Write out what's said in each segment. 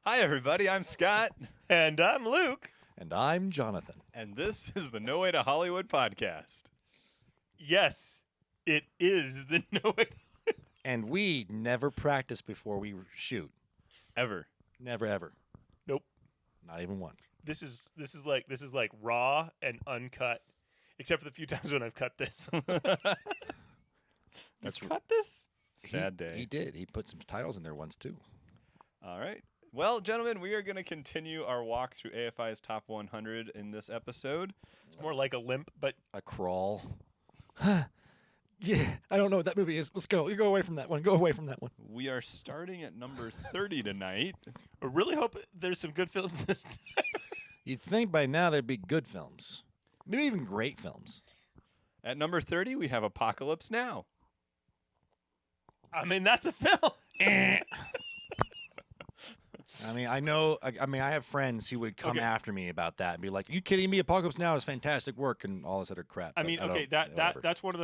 Hi, everybody. I'm Scott, And I'm Luke. And I'm Jonathan. and this is the No Way to Hollywood podcast. Yes, it is the No Way. And we never practice before we shoot. Ever. Never ever. Nope. Not even once. This is like raw and uncut, except for the few times when I've cut this. That's Cut this? Sad day. He did. He put some titles in there once too. All right. Well, gentlemen, we are going to continue our walk through AFI's top 100 in this episode. It's more like a limp, but A crawl. Yeah, I don't know what that movie is. Let's go. You go away from that one. Go away from that one. We are starting at number 30 tonight. I really hope there's some good films this time. You'd think by now there'd be good films. Maybe even great films. At number 30, we have Apocalypse Now. I mean, that's a film. I mean, I know. I have friends who would come Okay. after me about that and be like, "Are you kidding me? Apocalypse Now is fantastic work and all this other crap." I But mean, don't- okay, whatever. that's one of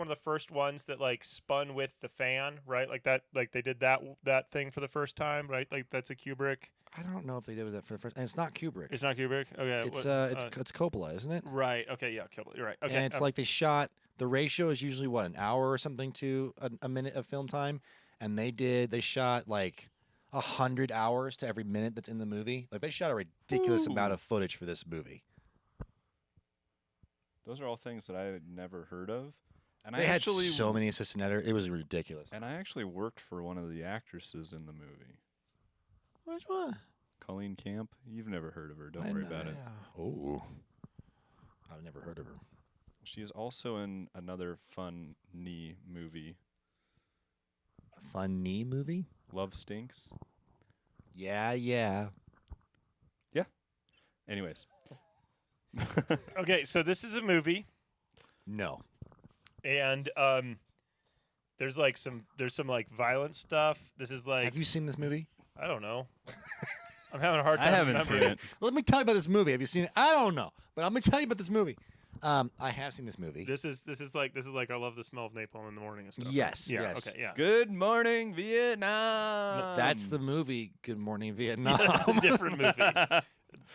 the first ones that like spun with the fan, right? Like that, like they did that thing for the first time, right? Like that's a Kubrick. I don't know if they did that for the first. And it's not Kubrick. It's not Kubrick. Okay, It's Coppola, isn't it? right. Okay, yeah, Kubrick. You're right. Okay, And it's like they shot. The ratio is usually what, an hour or something to a minute of film time, and they shot like 100 hours to every minute that's in the movie. Like they shot a ridiculous amount of footage for this movie. Those are all things that I had never heard of. And They I had actually so many assistant editors. It was ridiculous. And I actually worked for one of the actresses in the movie. Which one? Colleen Camp. You've never heard of her. Don't worry about it. Oh, I've never heard of her. She's also in another fun knee movie, A fun knee movie? Love Stinks. Yeah. Anyways. okay, so this is a movie, No. and there's some like violent stuff. This is like Have you seen this movie? I don't know. I'm having a hard I time. haven't seen remembering. it. Let me tell you about this movie. Have you seen it? I don't know, but I'm gonna tell you about this movie. I have seen this movie. This is like I love the smell of napalm in the morning and stuff. Yes, Yeah. yes. Okay. Yeah. Good morning, Vietnam. That's the movie. Good Morning Vietnam. That's a different movie.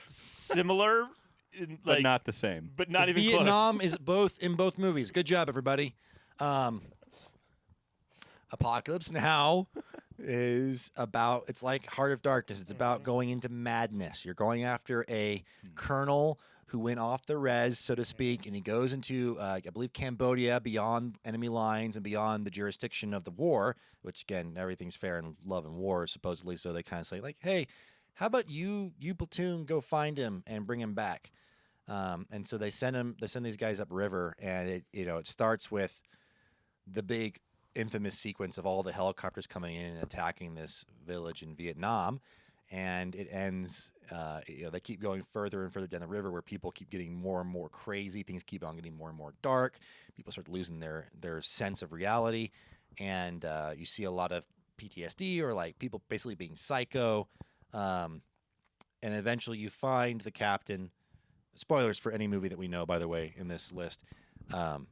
Similar, but not the same. but not even Vietnam is in both movies. Good job, everybody. Apocalypse Now is about. It's like Heart of Darkness. It's about going into madness. You're going after a colonel who went off the res, so to speak, and he goes into, I believe, Cambodia, beyond enemy lines and beyond the jurisdiction of the war, which, again, everything's fair in love and war, supposedly, so they kind of say, like, hey, how about you platoon, go find him and bring him back? And so they send these guys upriver, and it starts with the big infamous sequence of all the helicopters coming in and attacking this village in Vietnam, and it ends. They keep going further and further down the river, where people keep getting more and more crazy. Things keep on getting more and more dark. People start losing their sense of reality, and you see a lot of PTSD or like people basically being psycho. And eventually, you find the captain. Spoilers for any movie that we know, by the way, in this list. And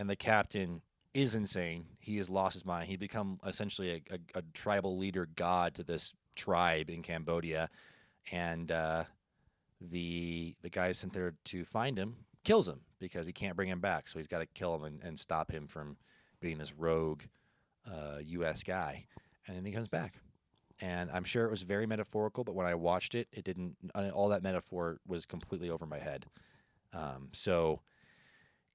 the captain is insane. He has lost his mind. He become essentially a tribal leader god to this tribe in Cambodia, and the guy sent there to find him kills him because he can't bring him back. So he's got to kill him and stop him from being this rogue U.S. guy. And then he comes back. And I'm sure it was very metaphorical, but when I watched it, it didn't. All that metaphor was completely over my head. So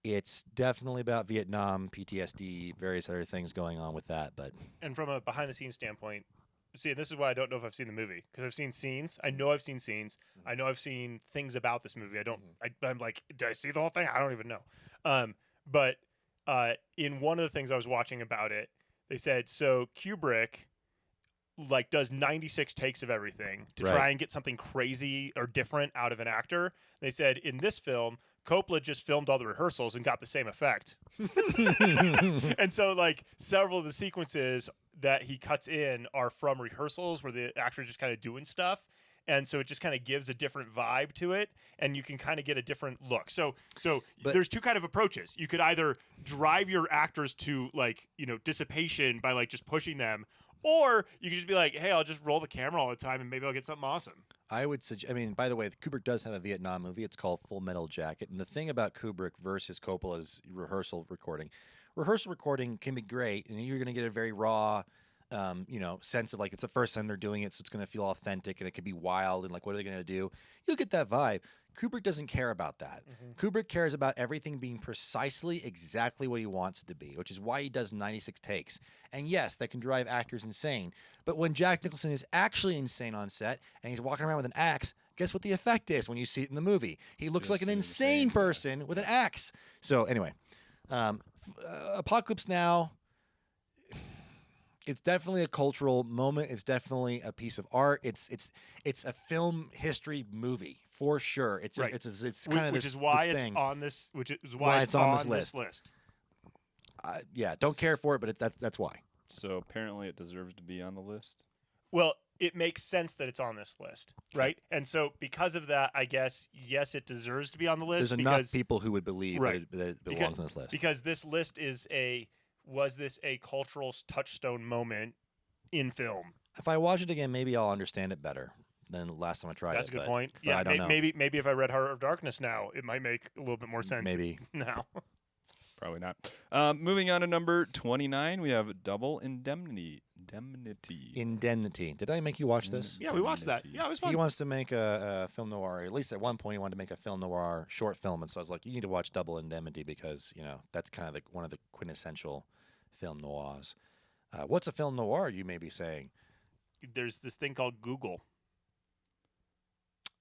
it's definitely about Vietnam, PTSD, various other things going on with that. But And from a behind-the-scenes standpoint, see, this is why I don't know if I've seen the movie, because I've seen scenes. I know I've seen scenes. I know I've seen things about this movie. I don't. I'm like, did I see the whole thing? I don't even know. But in one of the things I was watching about it, they said so Kubrick like does 96 takes of everything to Right. try and get something crazy or different out of an actor. They said in this film, Coppola just filmed all the rehearsals and got the same effect. And so like several of the sequences that he cuts in are from rehearsals where the actor's just kind of doing stuff. And so it just kind of gives a different vibe to it, and you can kind of get a different look. So But- there's two kind of approaches. You could either drive your actors to like, dissipation by like just pushing them, Or you could just be like, hey, I'll just roll the camera all the time and maybe I'll get something awesome. I would suggest. I mean, by the way, Kubrick does have a Vietnam movie. It's called Full Metal Jacket. And the thing about Kubrick versus Coppola's rehearsal recording can be great, and you're going to get a very raw, sense of like it's the first time they're doing it, so it's going to feel authentic, and it could be wild, and like what are they going to do? You'll get that vibe. Kubrick doesn't care about that. Kubrick cares about everything being precisely exactly what he wants it to be, which is why he does 96 takes. And yes, that can drive actors insane. But when Jack Nicholson is actually insane on set and he's walking around with an axe, guess what the effect is when you see it in the movie? He looks like an insane person with an axe. So anyway, Apocalypse Now, it's definitely a cultural moment. It's definitely a piece of art. It's a film history movie for sure. It's Right. it's kind of which this, is why this it's thing. on this. Which is why it's on this list. Yeah, don't care for it, but that's why. So apparently it deserves to be on the list. Well, it makes sense that it's on this list, right? And so because of that, I guess yes, it deserves to be on the list. There's enough people who would believe that it belongs on this list. Because this list was this a cultural touchstone moment in film? If I watch it again, maybe I'll understand it better than the last time I tried That's it. a good but- point. but Yeah, I don't know. maybe if I read Heart of Darkness now, it might make a little bit more sense. Maybe. now. Probably not. Moving on to number 29, we have Double Indemnity. Indemnity. Did I make you watch this? Yeah, we watched that. Yeah, it was fun. He wants to make a film noir. At least at one point, he wanted to make a film noir short film, and so I was like, "You need to watch Double Indemnity because that's kind of one of the quintessential film noirs." What's a film noir? You may be saying. There's this thing called Google.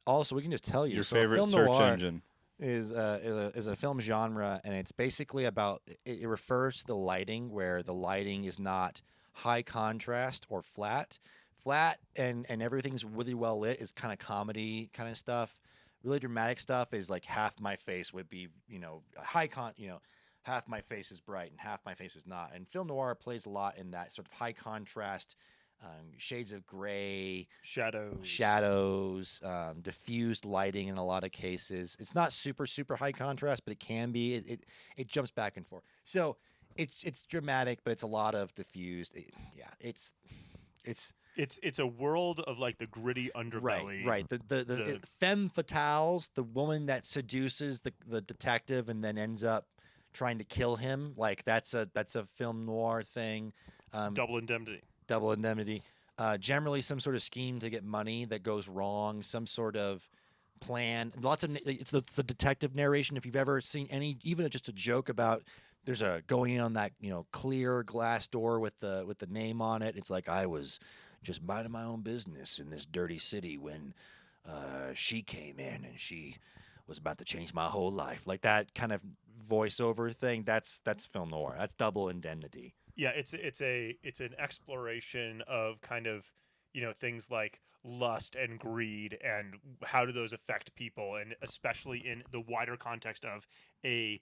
Also, we can just tell you Your so a favorite film search noir engine. is a film genre, and it's basically about it refers to the lighting, where the lighting is not high contrast or flat. Flat and everything's really well lit is kind of comedy kind of stuff. Really dramatic stuff is like half my face would be half my face is bright and half my face is not. And film noir plays a lot in that sort of high contrast, shades of gray, shadows, diffused lighting in a lot of cases. It's not super high contrast, but it can be. It jumps back and forth. So it's dramatic, but it's a lot of diffused. It's a world of like the gritty underbelly. Right. The femme fatales, the woman that seduces the detective and then ends up trying to kill him. Like that's a film noir thing. Double Indemnity. Double Indemnity. Generally, some sort of scheme to get money that goes wrong. Some sort of plan. It's the detective narration. If you've ever seen even just a joke about. There's a going in on that clear glass door with the name on it. It's like I was just minding my own business in this dirty city when she came in and she was about to change my whole life. Like that kind of voiceover thing. That's film noir. That's Double Indemnity. Yeah, it's an exploration of kind of things like lust and greed and how do those affect people, and especially in the wider context of a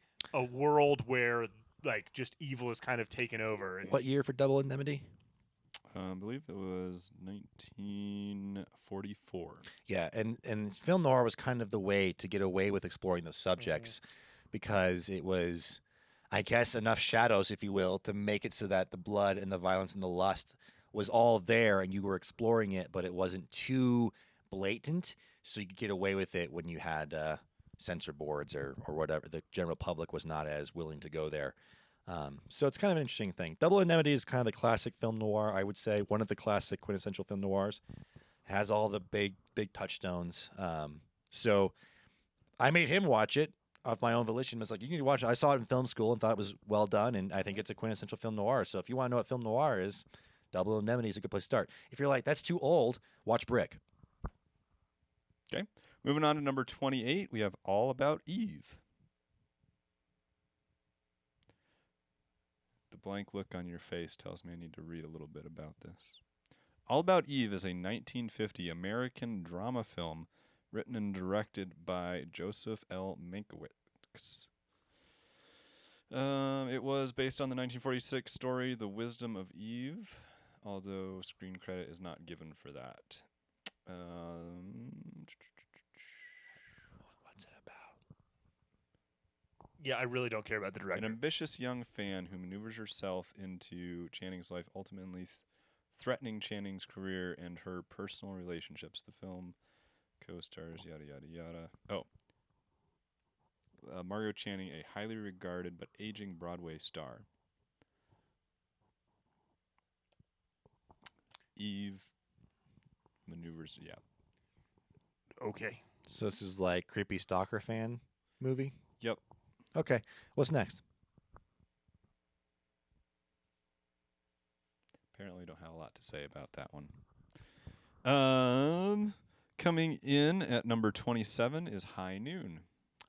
world where like just evil is kind of taken over. And What year for Double Indemnity? I believe it was 1944. Yeah, and film noir was kind of the way to get away with exploring those subjects because it was, I guess, enough shadows, if you will, to make it so that the blood and the violence and the lust was all there and you were exploring it, but it wasn't too blatant, so you could get away with it when you had censor boards or whatever. The general public was not as willing to go there. So it's kind of an interesting thing. Double Indemnity is kind of the classic film noir, I would say, one of the classic quintessential film noirs. Has all the big touchstones. So I made him watch it of my own volition. I was like, you need to watch it. I saw it in film school and thought it was well done, and I think it's a quintessential film noir. So if you want to know what film noir is, Double Indemnity is a good place to start. If you're like, that's too old, watch Brick. Okay. Moving on to number 28, we have All About Eve. The blank look on your face tells me I need to read a little bit about this. All About Eve is a 1950 American drama film written and directed by Joseph L. Mankiewicz. It was based on the 1946 story The Wisdom of Eve, although screen credit is not given for that. What's it about? yeah, I really don't care about the An director. ambitious young fan who maneuvers herself into Channing's life ultimately threatening Channing's career and her personal relationships. The film co-stars yada yada yada. Oh, Margot Channing, a highly regarded but aging Broadway star. Eve maneuvers. Yeah. Okay. So this is like creepy stalker fan movie. Yep. Okay, what's next? Apparently, don't have a lot to say about that one. Coming in at number 27 is High Noon.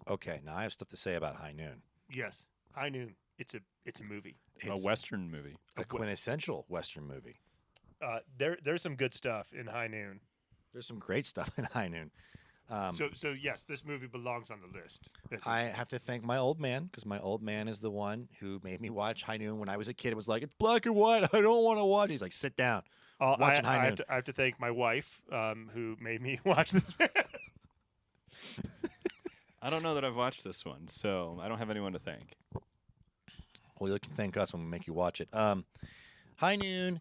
Okay, now I have stuff to say about High Noon. Yes. High Noon. It's a movie. A Western movie. A quintessential Western movie. There's some good stuff in High Noon. There's some great stuff in High Noon. So yes, this movie belongs on the list. I have to thank my old man because my old man is the one who made me watch High Noon when I was a kid. It was like, it's black and white. I don't want to watch. He's like, sit down. Watching High Noon. I have to thank my wife, who made me watch this. I don't know that I've watched this one, so I don't have anyone to thank. Well, you can thank us when we make you watch it. High Noon,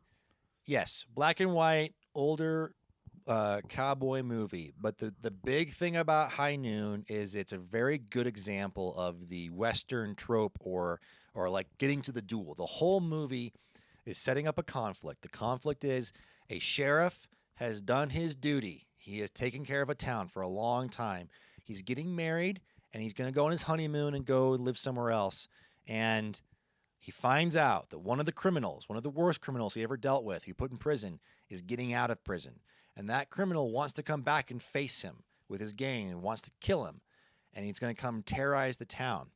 yes, black and white, older cowboy movie. But the big thing about High Noon is it's a very good example of the Western trope or like getting to the duel. The whole movie is setting up a conflict. The conflict is a sheriff has done his duty. He has taken care of a town for a long time. He's getting married, and he's going to go on his honeymoon and go live somewhere else. And he finds out that one of the criminals, one of the worst criminals he ever dealt with, he put in prison, is getting out of prison. And that criminal wants to come back and face him with his gang and wants to kill him. And he's going to come terrorize the town.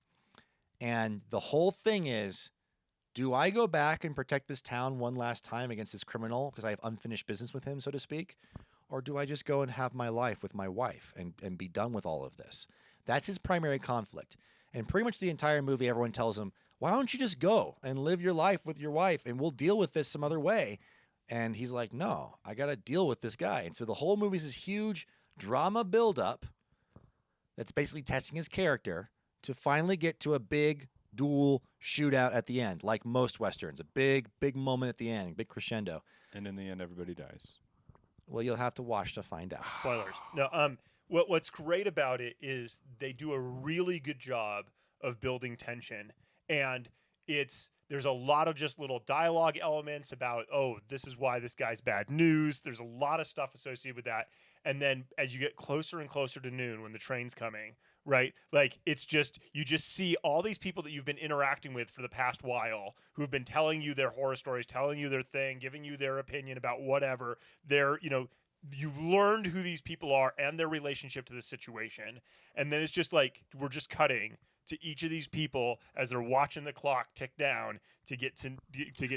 And the whole thing is, do I go back and protect this town one last time against this criminal because I have unfinished business with him, so to speak? Or do I just go and have my life with my wife and be done with all of this? That's his primary conflict. And pretty much the entire movie, everyone tells him, why don't you just go and live your life with your wife and we'll deal with this some other way? And he's like, no, I got to deal with this guy. And so the whole movie is this huge drama buildup that's basically testing his character to finally get to a big duel shootout at the end, like most Westerns. A big, big moment at the end, big crescendo. And in the end, everybody dies. Well, you'll have to watch to find out. Spoilers. No. What's great about it is they do a really good job of building tension, and there's a lot of just little dialogue elements about, oh, this is why this guy's bad news. There's a lot of stuff associated with that. And then as you get closer and closer to noon when the train's coming, right? Like you just see all these people that you've been interacting with for the past while who have been telling you their horror stories, telling you their thing, giving you their opinion about whatever. You've learned who these people are and their relationship to the situation. And then it's just like, we're just cutting to each of these people as they're watching the clock tick down to get to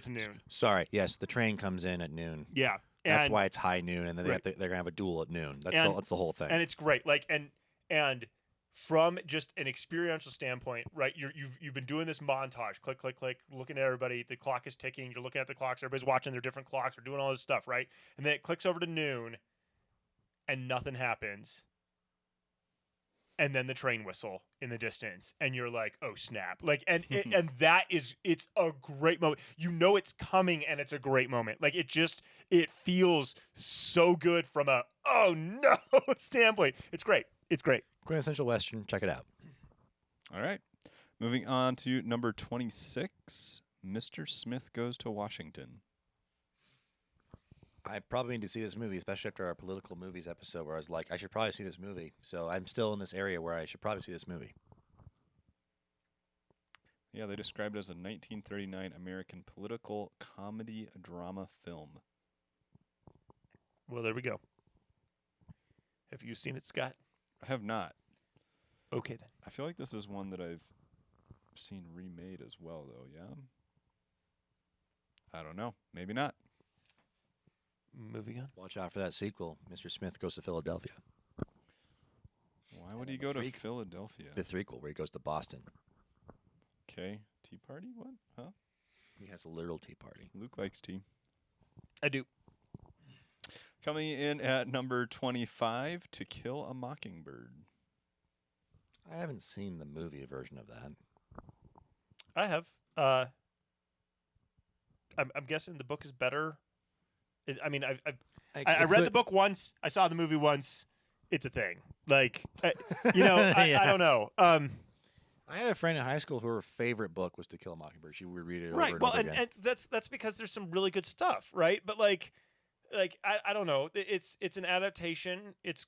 noon. Sorry. Yes, the train comes in at noon. Yeah. That's why it's high noon, and then Right. they're gonna have a duel at noon. That's the whole thing. And it's great. Like and from just an experiential standpoint, right? You've been doing this montage, click, click, click, looking at everybody. The clock is ticking. You're looking at the clocks. Everybody's watching their different clocks. They're doing all this stuff, right? And then it clicks over to noon, and nothing happens. And then the train whistle in the distance, and you're like, "Oh snap!" Like, and it's a great moment. You know it's coming, and it's a great moment. Like it feels so good from a oh no standpoint. It's great. It's great. Quintessential Western. Check it out. All right. Moving on to number 26, Mr. Smith Goes to Washington. I probably need to see this movie, especially after our political movies episode where I was like, I should probably see this movie. So I'm still in this area where I should probably see this movie. Yeah, they described it as a 1939 American political comedy drama film. Well, there we go. Have you seen it, Scott? I have not. Okay, then. I feel like this is one that I've seen remade as well, though, yeah? I don't know. Maybe not. Moving on. Watch out for that sequel. Mr. Smith Goes to Philadelphia. Why would he go to Philadelphia? The threequel where he goes to Boston. Okay. Tea party? What? Huh? He has a literal tea party. Luke likes tea. I do. Coming in at number 25, To Kill a Mockingbird. I haven't seen the movie version of that. I have. I'm guessing the book is better I mean, Like, I it read the could- book once. I saw the movie once. It's a thing. Like, you know, I Yeah. don't know. I had a friend in high school who her favorite book was To Kill a Mockingbird. She would read it over Right. and Well, over again. and that's because there's some really good stuff, right? But I don't know. It's an adaptation. It's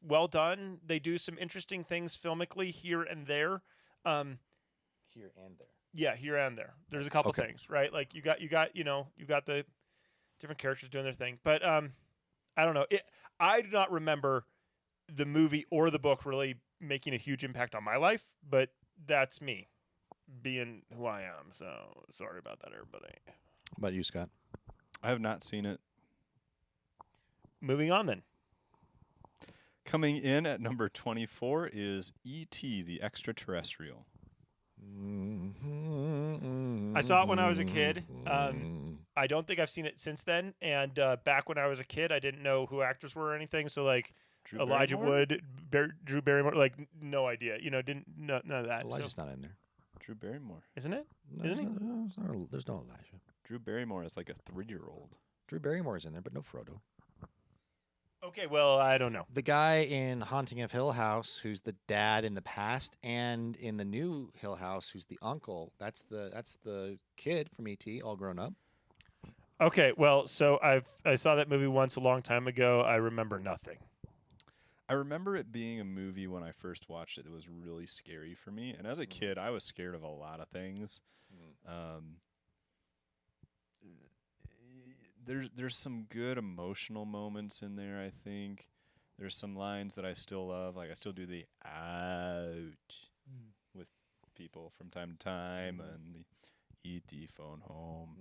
well done. They do some interesting things filmically here and there. Here and there. Yeah, here and there. There's a couple Okay. things, right? Like you got you got the different characters doing their thing. But I don't know. I do not remember the movie or the book really making a huge impact on my life, but that's me being who I am. So sorry about that, everybody. How about you, Scott? I have not seen it. Moving on then. Coming in at number 24 is E.T. the Extraterrestrial. I saw it when I was a kid. I don't think I've seen it since then. And back when I was a kid, I didn't know who actors were or anything. So like Drew Elijah Barrymore? Wood, Drew Barrymore, like no idea. You know, didn't none of that. Elijah's not in there. Drew Barrymore. Isn't it? No, Isn't he? there's no Elijah. Drew Barrymore is like a 3-year-old. Drew Barrymore's in there, but no Frodo. Okay, well I don't know. The guy in Haunting of Hill House, who's the dad in the past, and in the new Hill House, who's the uncle. That's the kid from E.T. all grown up. Okay, well, so I saw that movie once a long time ago. I remember nothing. I remember it being a movie when I first watched it that was really scary for me. And as a kid, I was scared of a lot of things. There's some good emotional moments in there, I think. There's some lines that I still love. Like, I still do the ouch with people from time to time and the E.T. phone home.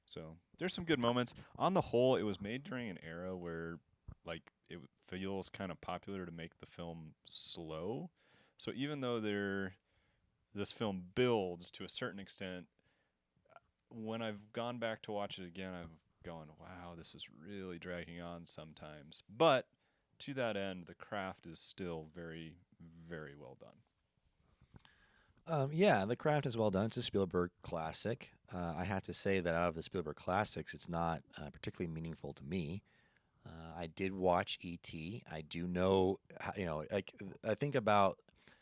So there's some good moments. On the whole, it was made during an era where, like, it feels kind of popular to make the film slow. So even though this film builds to a certain extent, when I've gone back to watch it again, I've gone, wow, this is really dragging on sometimes. But to that end, the craft is still very, very well done. Yeah, The Craft is well done. It's a Spielberg classic. I have to say that out of the Spielberg classics, it's not particularly meaningful to me. I did watch E.T. I do know, like I think about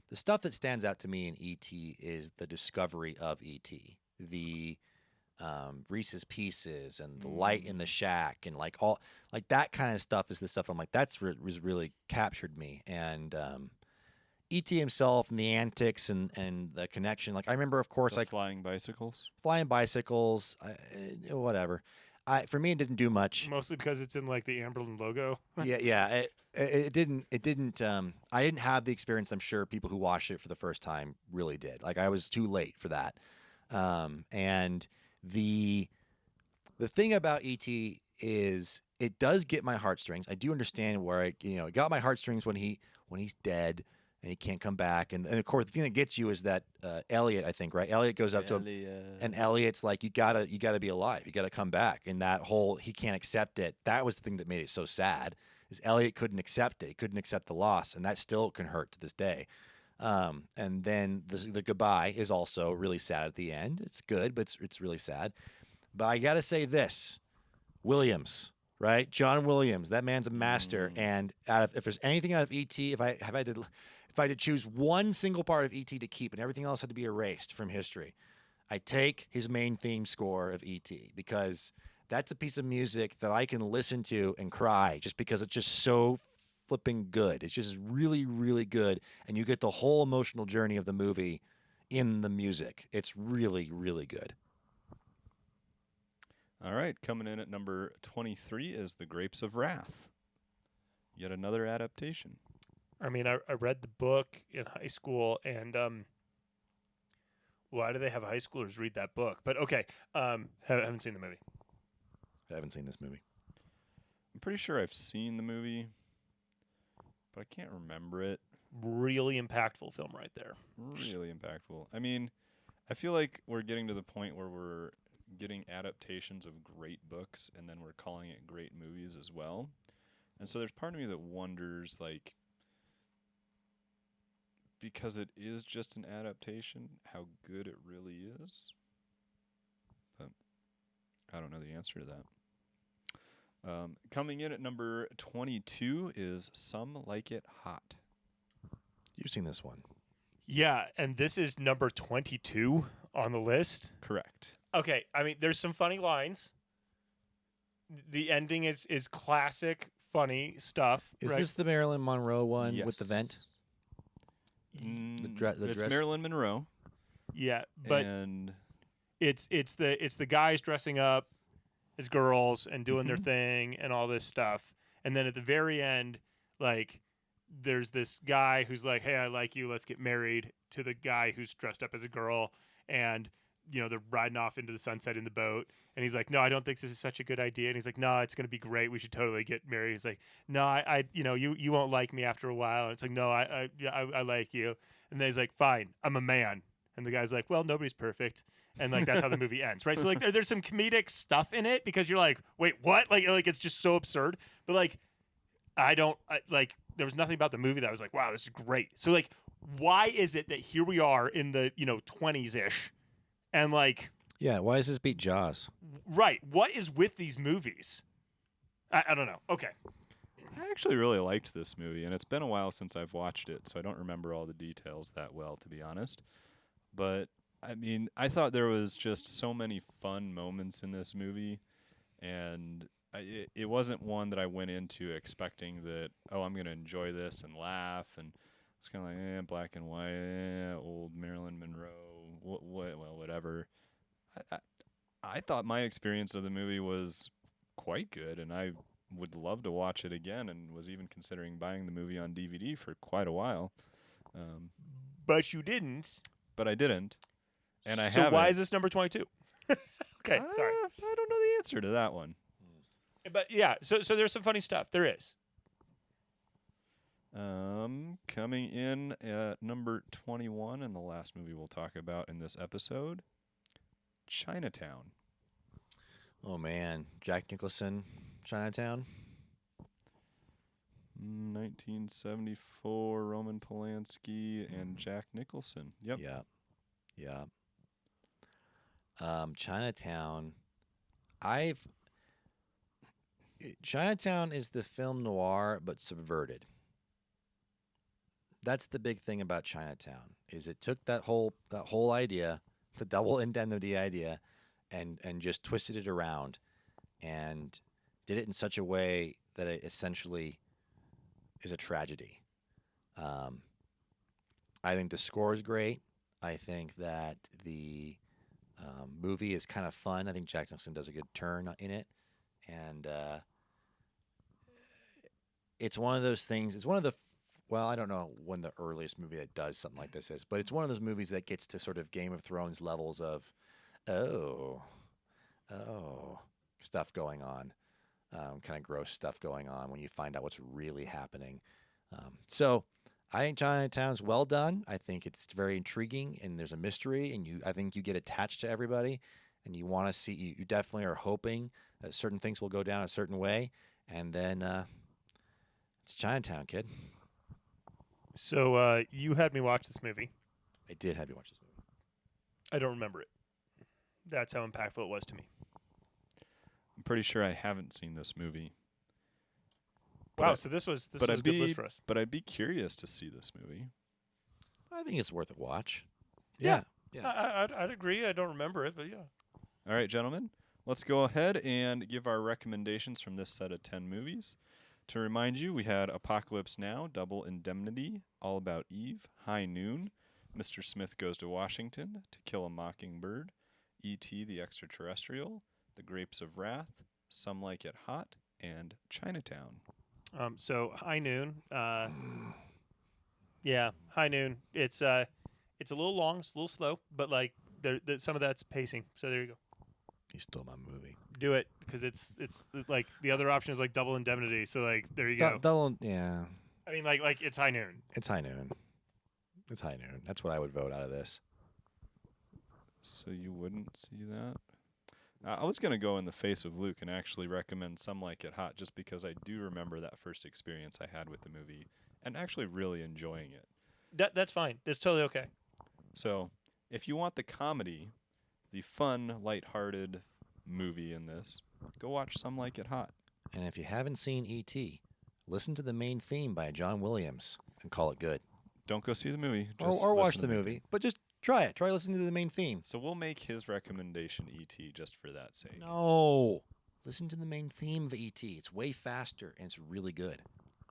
the stuff that stands out to me in E.T. is the discovery of E.T. The Reese's Pieces and the light in the shack and like all like that kind of stuff is the stuff I'm like was really captured me. And E.T. himself and the antics and the connection. Like I remember, of course, The like flying bicycles. flying bicycles, whatever. For me, it didn't do much. Mostly because it's in like the Amberlin logo. Yeah. It didn't. I didn't have the experience. I'm sure people who watched it for the first time really did. Like I was too late for that. And the thing about ET is it does get my heartstrings. I do understand where it got my heartstrings when he's dead and he can't come back. And of course, the thing that gets you is that Elliot, I think, right? Elliot goes up to him, and Elliot's like, you gotta be alive. You gotta come back. And that whole he can't accept it. That was the thing that made it so sad. Is Elliot couldn't accept it. He couldn't accept the loss, and that still can hurt to this day. And then the goodbye is also really sad at the end. It's good, but it's really sad. But I gotta say this, Williams, right? John Williams, that man's a master. And if there's anything out of ET, if I had to choose one single part of ET to keep and everything else had to be erased from history, I take his main theme score of ET because that's a piece of music that I can listen to and cry just because it's just so flipping good. It's just really, really good. And you get the whole emotional journey of the movie in the music. It's really, really good. All right, coming in at number 23 is The Grapes of Wrath. Yet another adaptation. I mean, I read the book in high school, and why do they have high schoolers read that book? But okay, haven't seen the movie. I haven't seen this movie. I'm pretty sure I've seen the movie, but I can't remember it. Really impactful film right there. Really impactful. I mean, I feel like we're getting to the point where we're getting adaptations of great books, and then we're calling it great movies as well. And so there's part of me that wonders, like, because it is just an adaptation, how good it really is. But I don't know the answer to that. Coming in at number 22 is Some Like It Hot. You've seen this one. Yeah, and this is number 22 on the list. Correct. Okay, I mean, there's some funny lines. The ending is classic funny stuff. Is right? this the Marilyn Monroe one with the vent? Mm, the it's dress? Marilyn Monroe. Yeah, but and it's the guys dressing up as girls and doing their Mhm. thing and all this stuff. And then at the very end, like there's this guy who's like, "Hey, I like you. Let's get married," to the guy who's dressed up as a girl, and they're riding off into the sunset in the boat, and he's like, "No, I don't think this is such a good idea." And he's like, "No, it's gonna be great. We should totally get married." He's like, "No, you won't like me after a while." And it's like, "No, I like you." And then he's like, "Fine, I'm a man." And the guy's like, "Well, nobody's perfect." And like that's how the movie ends, right? So like there's some comedic stuff in it because you're like, "Wait, what?" Like it's just so absurd. But like like there was nothing about the movie that I was like, wow, this is great. So like, why is it that here we are in the 20s ish, and like, Yeah, why does this beat Jaws? right, what is with these movies? I don't know. Okay, I actually really liked this movie, and it's been a while since I've watched it, so I don't remember all the details that well, to be honest. But I mean, I thought there was just so many fun moments in this movie, and it wasn't one that I went into expecting that, oh, I'm going to enjoy this and laugh, and it's kind of like, black and white, old Marilyn Monroe, well, whatever. I, I, I thought my experience of the movie was quite good, and I would love to watch it again, and was even considering buying the movie on DVD for quite a while. Um, but you didn't. but I didn't, and I so haven't. why is this number 22? Okay, sorry, I don't know the answer to that one. but yeah, so there's some funny stuff. There is. Coming in at number 21, and the last movie we'll talk about in this episode, Chinatown. Oh man, Jack Nicholson, Chinatown. 1974, Roman Polanski and Jack Nicholson. Yep. Yeah. Chinatown. I've Chinatown is the film noir but subverted. That's the big thing about Chinatown is it took that whole idea, the double indemnity idea, and just twisted it around and did it in such a way that it essentially is a tragedy. I think the score is great. I think that the movie is kind of fun. I think Jack Nicholson does a good turn in it, and it's one of those things. It's one of the well, I don't know when the earliest movie that does something like this is, but it's one of those movies that gets to sort of Game of Thrones levels of oh stuff going on, kind of gross stuff going on when you find out what's really happening. So I think Chinatown's well done. I think it's very intriguing, and there's a mystery, and I think you get attached to everybody, and you want to see. You definitely are hoping that certain things will go down a certain way, and then it's Chinatown, kid. So you had me watch this movie. I did have you watch this movie. I don't remember it. That's how impactful it was to me. I'm pretty sure I haven't seen this movie. Wow, so this was a good list for us. But I'd be curious to see this movie. I think it's worth a watch. Yeah. Yeah. I'd agree. I don't remember it, but yeah. All right, gentlemen, let's go ahead and give our recommendations from this set of 10 movies. To remind you, we had Apocalypse Now, Double Indemnity, All About Eve, High Noon, Mr. Smith Goes to Washington, To Kill a Mockingbird, E.T. the Extraterrestrial, The Grapes of Wrath, Some Like It Hot, and Chinatown. So High Noon. Yeah, High Noon. It's a little long, it's a little slow, but like some of that's pacing. So there you go. You stole my movie. Do it because it's like the other option is like Double Indemnity. So like there you go. Double, yeah. I mean like it's High Noon. It's High Noon. It's High Noon. That's what I would vote out of this. So you wouldn't see that? I was going to go in the face of Luke and actually recommend Some Like It Hot just because I do remember that first experience I had with the movie and actually really enjoying it. That's fine. That's totally okay. So if you want the comedy, the fun, lighthearted movie in this, go watch Some Like It Hot. And if you haven't seen E.T., listen to the main theme by John Williams and call it good. Don't go see the movie. Or, Just or watch listen the to movie, theme. but just try it. Try listening to the main theme. So we'll make his recommendation E.T. just for that sake. No. Listen to the main theme of E.T. It's way faster and it's really good.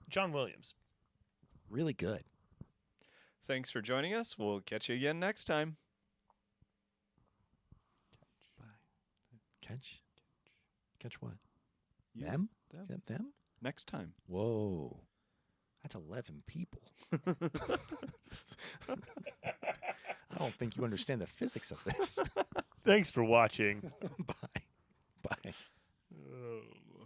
John Williams. Really good. Thanks for joining us. We'll catch you again next time. Catch what? You- Them? them. Them? Next time. Whoa. That's 11 people. I don't think you understand the physics of this. Thanks for watching. Bye.